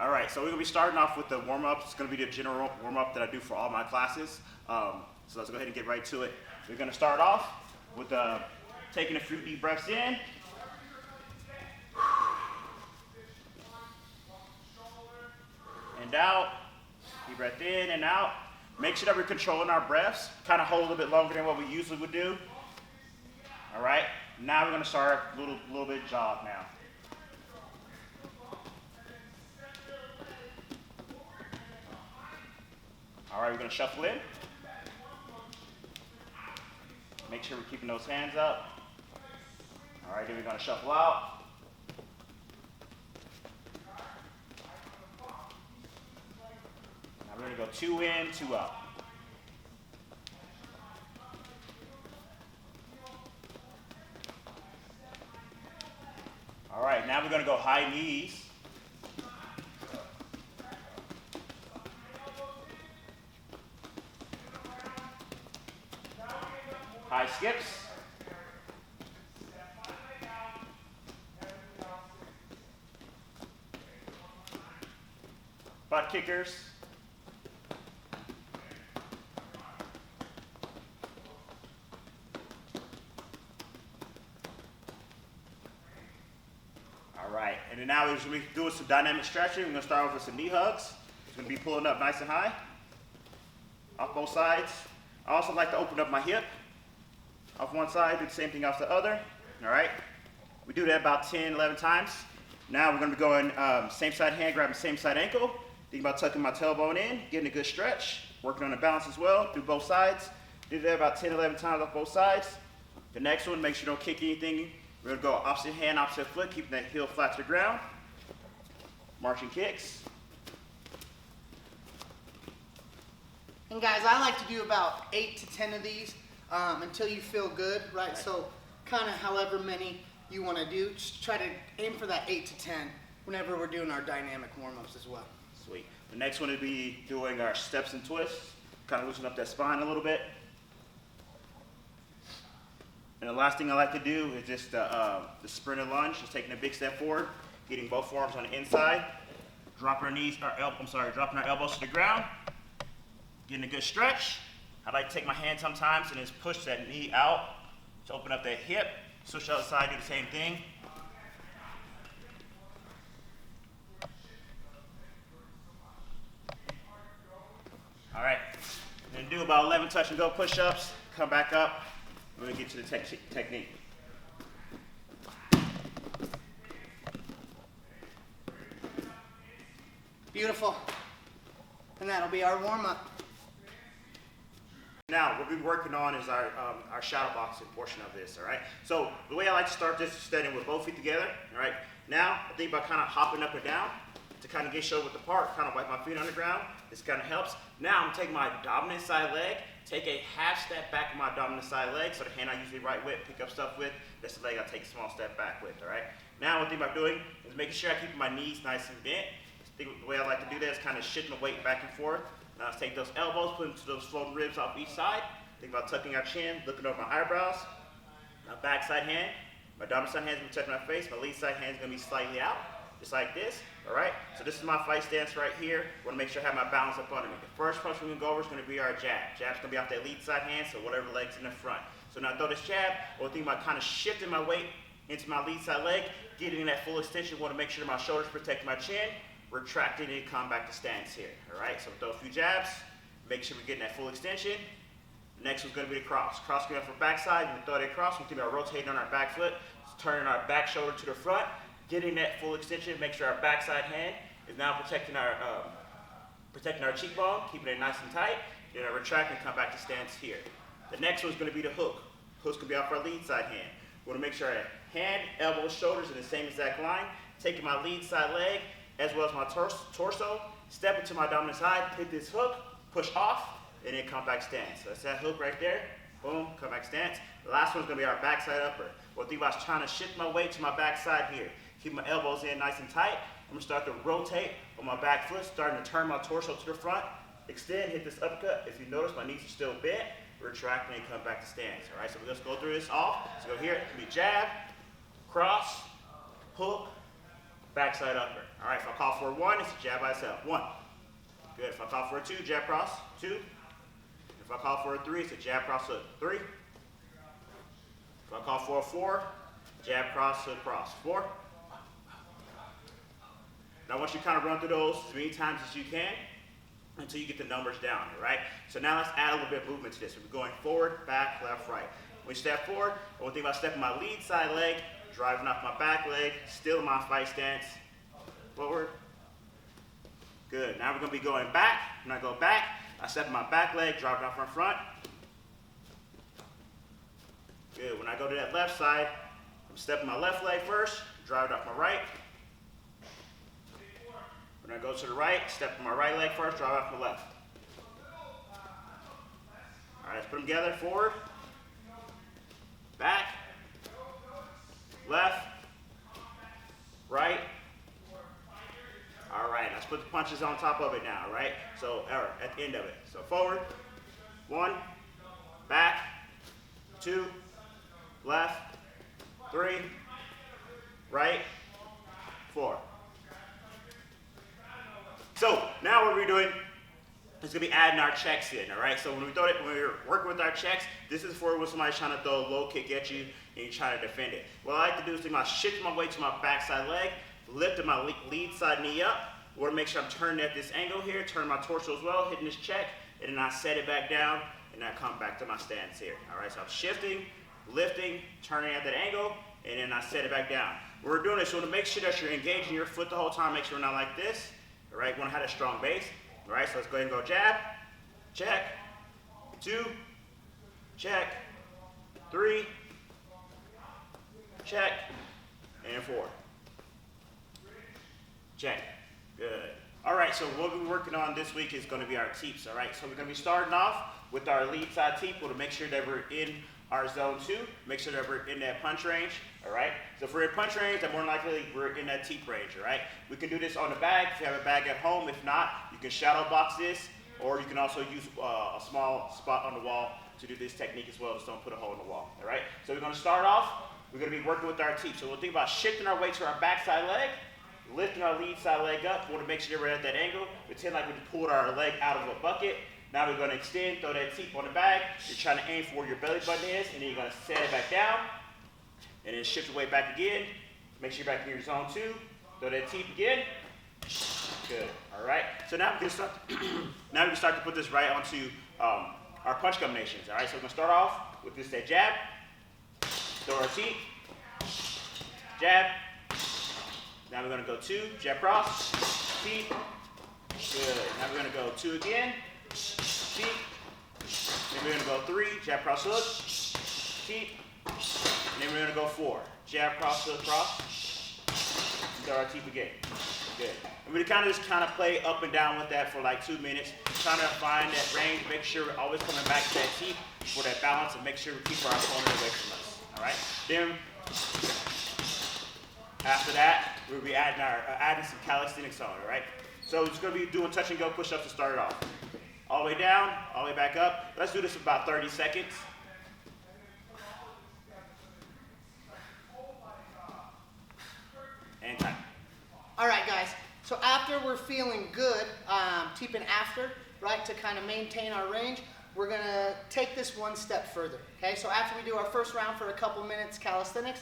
All right, so we're gonna be starting off with the warm-up. It's gonna be the general warm-up that I do for all my classes. So let's go ahead and get right to it. We're gonna start off with taking a few deep breaths in. And out. Deep breath in and out. Make sure that we're controlling our breaths. Kind of hold a little bit longer than what we usually would do. All right, now we're gonna start a little bit jog now. All right, we're gonna shuffle in. Make sure we're keeping those hands up. All right, then we're gonna shuffle out. Now we're gonna go 2 in, 2 out. All right, now we're gonna go high knees. High skips. Butt kickers. All right, and then now we're going to be doing some dynamic stretching. We're going to start off with some knee hugs. It's going to be pulling up nice and high off both sides. I also like to open up my hip off one side, do the same thing off the other. All right, we do that about 10, 11 times. Now we're going to be going same side hand, grabbing same side ankle. Think about tucking my tailbone in, getting a good stretch, working on the balance as well, do both sides. Do that about 10, 11 times off both sides. The next one, make sure you don't kick anything. We're going to go opposite hand, opposite foot, keeping that heel flat to the ground. Marching kicks. And guys, I like to do about 8 to 10 of these until you feel good, right? So kind of however many you want to do, just try to aim for that 8 to 10 whenever we're doing our dynamic warm-ups as well. Sweet. The next one would be doing our steps and twists, kind of loosen up that spine a little bit. And the last thing I like to do is just the sprint and lunge, just taking a big step forward, getting both forearms on the inside, dropping our elbows to the ground, getting a good stretch. I like to take my hand sometimes and just push that knee out to open up that hip. Switch to the other side, do the same thing. All right, then do about 11 touch and go push-ups, come back up. We're gonna get to the technique. Beautiful. And that'll be our warm-up. Now, what we'll be working on is our shadow boxing portion of this, all right? So the way I like to start this is standing with both feet together, all right? Now, I think about kind of hopping up and down to kind of get shoulder width apart, kind of wipe my feet on the ground. This kind of helps. Now, I'm gonna take my dominant side leg, take a half step back with my dominant side leg, so the hand I usually right with, pick up stuff with, that's the leg I take a small step back with, all right? Now, one thing I'm doing is making sure I keep my knees nice and bent. The way I like to do that is kind of shifting the weight back and forth. Now let's take those elbows, put them to those floating ribs off each side. Think about tucking our chin, looking over my eyebrows. My back side hand, my dominant side hand is going to touch my face. My lead side hand is going to be slightly out, just like this. All right, so this is my fight stance right here. I want to make sure I have my balance up under me. The first punch we're going to go over is going to be our jab. Jab's going to be off that lead side hand, so whatever leg's in the front. So now I throw this jab, we'll think about kind of shifting my weight into my lead side leg, getting that full extension. I want to make sure my shoulders protect my chin. Retracting and come back to stance here. All right, so throw a few jabs, make sure we're getting that full extension. Next one's going to be the cross. Cross going for backside, and we throw that cross. We think about rotating on our back foot, turning our back shoulder to the front, getting that full extension. Make sure our backside hand is now protecting our cheekbone, keeping it nice and tight. Then I retract and come back to stance here. The next one's going to be the hook. Hook's going to be off our lead side hand. We want to make sure our hand, elbows, shoulders in the same exact line. Taking my lead side leg, as well as my torso, step into my dominant side, hit this hook, push off, and then come back stance. So that's that hook right there. Boom, come back stance. The last one's gonna be our backside upper. What think about is trying to shift my weight to my backside here. Keep my elbows in nice and tight. I'm gonna start to rotate on my back foot, starting to turn my torso to the front. Extend, hit this uppercut. If you notice, my knees are still bent. Retract and come back to stance. All right, so let's go through this off. So go here, it can be jab, cross, hook, backside upper. All right, if I call for a 1, it's a jab by itself. 1. Good. If I call for a 2, jab cross. 2. If I call for a 3, it's a jab cross hook. 3. If I call for a 4, jab cross hook cross. 4. Now once you kind of run through those as many times as you can until you get the numbers down, all right? So now let's add a little bit of movement to this. We're going forward, back, left, right. When you step forward, I want to think about stepping my lead side leg, driving off my back leg, still in my fight stance. Forward. Good. Now we're going to be going back. When I go back, I step in my back leg, driving off my front. Good. When I go to that left side, I'm stepping my left leg first, driving off my right. When I go to the right, step in my right leg first, drive off my left. All right, let's put them together. Forward, back, left, right. All right, let's put the punches on top of it now, all right? So, at the end of it. So forward, 1, back, 2, left, 3, right, 4. So now what we're doing is going to be adding our checks in, all right? So when we're working with our checks, this is for when somebody's trying to throw a low kick at you and you're trying to defend it. What I like to do is think about shifting my weight to my backside leg, lifting my lead side knee up. I want to make sure I'm turning at this angle here, turn my torso as well, hitting this check, and then I set it back down, and I come back to my stance here. All right, so I'm shifting, lifting, turning at that angle, and then I set it back down. When we're doing this, you want to make sure that you're engaging your foot the whole time. Make sure we're not like this. All right, you want to have a strong base. All right, so let's go ahead and go jab, check, 2, check, 3, check, and 4. Check. Good. All right, so what we're working on this week is going to be our teeps. All right, so we're going to be starting off with our lead side teep. We'll make sure that we're in our zone 2. Make sure that we're in that punch range. All right, so if we're in punch range, then more than likely we're in that teep range. All right, we can do this on the bag if you have a bag at home. If not, you can shadow box this, or you can also use a small spot on the wall to do this technique as well. Just don't put a hole in the wall. All right, so we're going to start off. We're going to be working with our teeps. So we'll think about shifting our weight to our backside leg, lifting our lead side leg up. We want to make sure we're at that angle. Pretend like we pulled our leg out of a bucket. Now we're going to extend, throw that teep on the bag. You're trying to aim for where your belly button is, and then you're going to set it back down, and then shift your weight back again. Make sure you're back in your zone 2. Throw that teep again. Good. All right. So now we can start. Now we can start to put this right onto our punch combinations. All right. So we're going to start off with this that jab. Throw our teep. Jab. Now we're going to go 2, jab cross, teep. Good. Now we're going to go 2 again, teep. Then we're going to go 3, jab cross hook, teep. And then we're going to go 4, jab cross hook cross. Throw our teep again. Good. And we kind of play up and down with that for like 2 minutes, trying to find that range, make sure we're always coming back to that teep for that balance, and make sure we keep our opponent away from us. All right. Then after that, we'll be adding some calisthenics on it, right? So it's going to be doing touch and go push-ups to start it off. All the way down, all the way back up. Let's do this for about 30 seconds. And time. All right, guys. So after we're feeling good, teeping after, right, to kind of maintain our range, we're going to take this one step further, okay? So after we do our first round for a couple minutes calisthenics,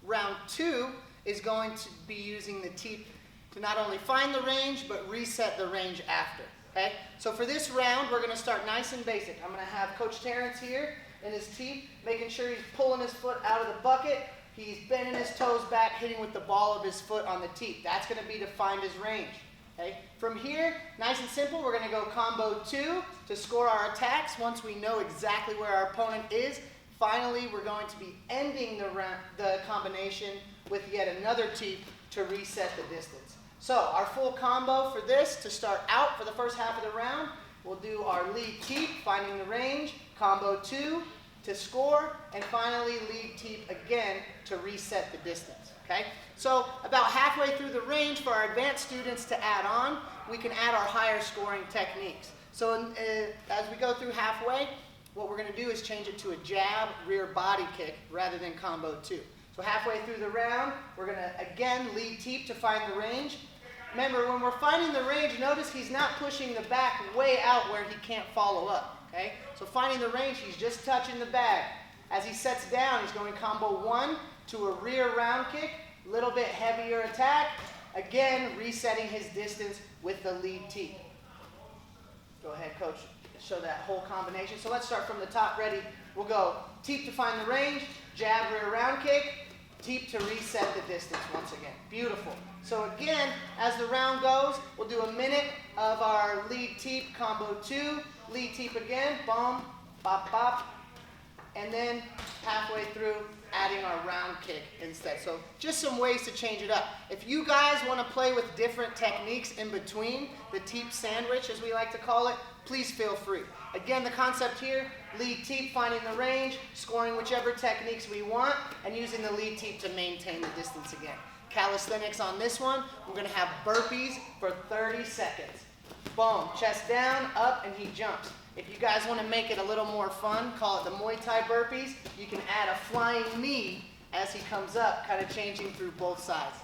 round 2 is going to be using the teep to not only find the range, but reset the range after, okay? So for this round, we're gonna start nice and basic. I'm gonna have Coach Terrence here in his teep, making sure he's pulling his foot out of the bucket. He's bending his toes back, hitting with the ball of his foot on the teep. That's gonna be to find his range, okay? From here, nice and simple, we're gonna go combo 2 to score our attacks once we know exactly where our opponent is. Finally, we're going to be ending the combination with yet another teep to reset the distance. So our full combo for this to start out for the first half of the round, we'll do our lead teep, finding the range, combo 2 to score, and finally lead teep again to reset the distance, okay? So about halfway through the range for our advanced students to add on, we can add our higher scoring techniques. So as we go through halfway, what we're gonna do is change it to a jab, rear body kick rather than combo 2. So halfway through the round, we're gonna again lead Teep to find the range. Remember, when we're finding the range, notice he's not pushing the back way out where he can't follow up, okay? So finding the range, he's just touching the bag. As he sets down, he's going combo 1 to a rear round kick, a little bit heavier attack, again, resetting his distance with the lead Teep. Go ahead, coach, show that whole combination. So let's start from the top, ready? We'll go Teep to find the range, jab, rear round kick, Teep to reset the distance once again. Beautiful. So again, as the round goes, we'll do a minute of our lead Teep, combo 2, lead Teep again, boom, bop, bop, and then halfway through, adding our round kick instead. So just some ways to change it up. If you guys want to play with different techniques in between, the Teep sandwich, as we like to call it, please feel free. Again, the concept here, lead Teep, finding the range, scoring whichever techniques we want, and using the lead Teep to maintain the distance again. Calisthenics on this one, we're going to have burpees for 30 seconds. Boom, chest down, up, and he jumps. If you guys want to make it a little more fun, call it the Muay Thai burpees. You can add a flying knee as he comes up, kind of changing through both sides.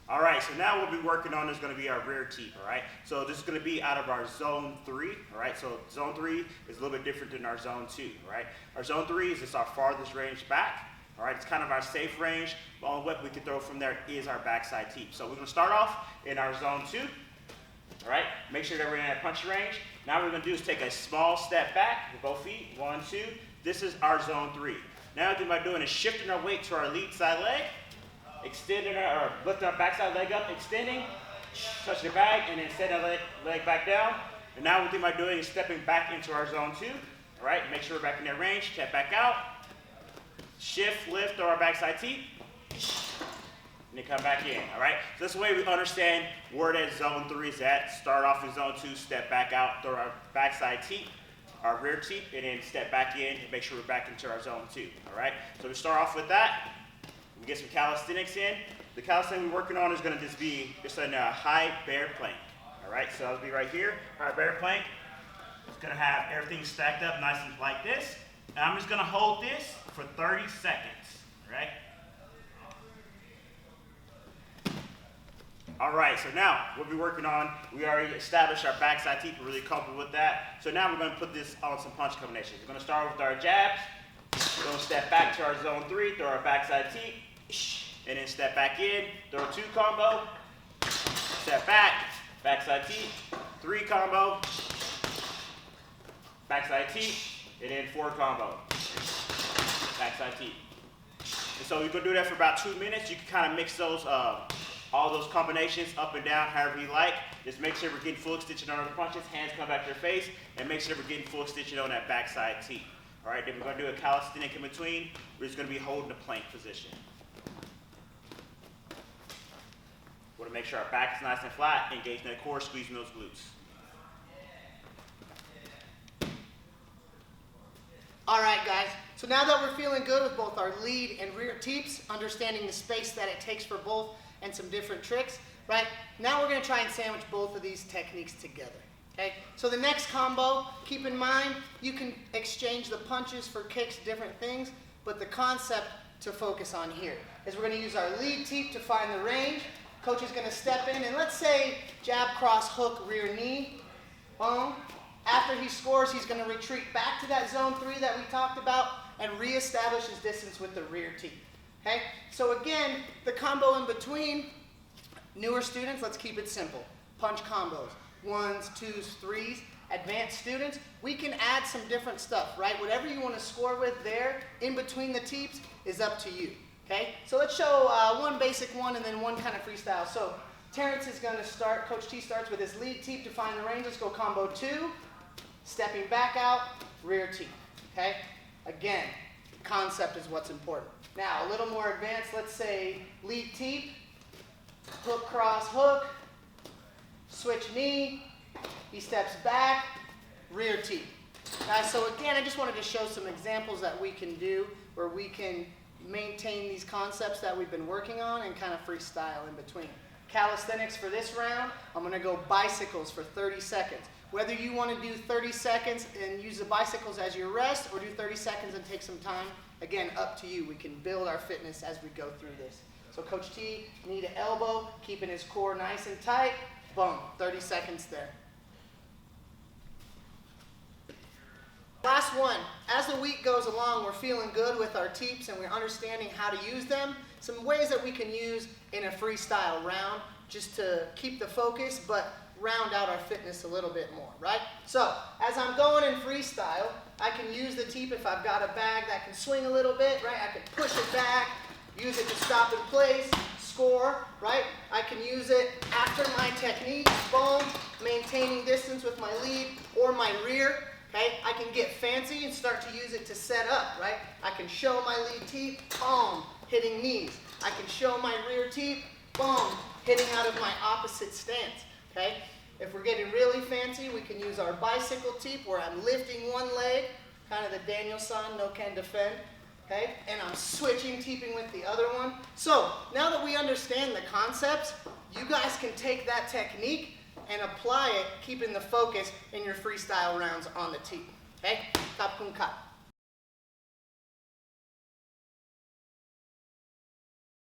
All right, so now what we'll be working on is going to be our rear Teep, all right? So this is going to be out of our zone 3, all right? So zone 3 is a little bit different than our zone 2, all right? Our zone 3 is just our farthest range back, all right? It's kind of our safe range. The only weapon we can throw from there is our backside Teep. So we're going to start off in our zone 2, all right? Make sure that we're in that punch range. Now what we're going to do is take a small step back with both feet, 1, 2. This is our zone 3. Now what we're doing is shifting our weight to our lead side leg, extending or lifting our backside leg up, extending, touch the bag, and then set our leg back down. And now what we're doing is stepping back into our zone 2. All right, make sure we're back in that range, step back out, shift, lift, throw our backside Teep, and then come back in, all right? So this way we understand where that zone 3 is at. Start off in zone 2, step back out, throw our backside Teep, our rear Teep, and then step back in and make sure we're back into our zone 2, all right? So we start off with that. We get some calisthenics in. The calisthenics we're working on is going to just be a high bear plank. All right, so I'll be right here. High bear plank. It's going to have everything stacked up nice and like this. And I'm just going to hold this for 30 seconds. All right. All right, so now we'll be working on, we already established our backside Teep. We're really comfortable with that. So now we're going to put this on some punch combinations. We're going to start with our jabs. We're going to step back to our zone 3, throw our backside Teep, and then step back in, throw a 2 combo, step back, backside Teep, 3 combo, backside Teep, and then 4 combo, backside Teep. And so you're going to do that for about 2 minutes. You can kind of mix those, all those combinations up and down however you like. Just make sure we're getting full extension on the punches, hands come back to your face, and make sure we're getting full extension on that backside Teep. All right, then we're going to do a calisthenic in between. We're just going to be holding the plank position. We want to make sure our back is nice and flat, engaging that core, squeezing those glutes. All right, guys. So now that we're feeling good with both our lead and rear Teeps, understanding the space that it takes for both and some different tricks, right? Now we're going to try and sandwich both of these techniques together. Okay, so the next combo, keep in mind, you can exchange the punches for kicks, different things, but the concept to focus on here is we're going to use our lead Teep to find the range. Coach is going to step in and let's say jab, cross, hook, rear knee, boom. After he scores, he's going to retreat back to that zone 3 that we talked about and reestablish his distance with the rear Teep. Okay, so again, the combo in between, newer students, let's keep it simple. Punch combos. 1s, 2s, 3s. Advanced students, we can add some different stuff, right? Whatever you want to score with there, in between the Teeps, is up to you, okay? So let's show one basic one and then one kind of freestyle. So Terrence is going to start, Coach T starts with his lead Teep to find the range. Let's go combo 2, stepping back out, rear Teep, okay? Again, concept is what's important. Now, a little more advanced, let's say lead Teep, hook, cross, hook, switch knee, he steps back, rear Teep. Guys, so again, I just wanted to show some examples that we can do where we can maintain these concepts that we've been working on and kind of freestyle in between. Calisthenics for this round, I'm going to go bicycles for 30 seconds. Whether you want to do 30 seconds and use the bicycles as your rest or do 30 seconds and take some time, Again, up to you. We can build our fitness as we go through this. So Coach T, knee to elbow, keeping his core nice and tight. Boom, 30 seconds there. Last one. As the week goes along, we're feeling good with our Teeps and we're understanding how to use them. Some ways that we can use in a freestyle round just to keep the focus, but round out our fitness a little bit more, right? So, as I'm going in freestyle, I can use the Teep if I've got a bag that can swing a little bit, right? I can push it back, use it to stop in place, score, right? I can use it after my technique, boom, maintaining distance with my lead or my rear, okay? I can get fancy and start to use it to set up, right? I can show my lead Teep, boom, hitting knees. I can show my rear Teep, boom, hitting out of my opposite stance, okay? If we're getting really fancy, we can use our bicycle Teep where I'm lifting one leg, kind of the Daniel-san, no can defend, okay? And I'm switching, teeping with the other one. So now that we understand the concepts, you guys can take that technique and apply it, keeping the focus in your freestyle rounds on the Teep, okay? Tap kun ka.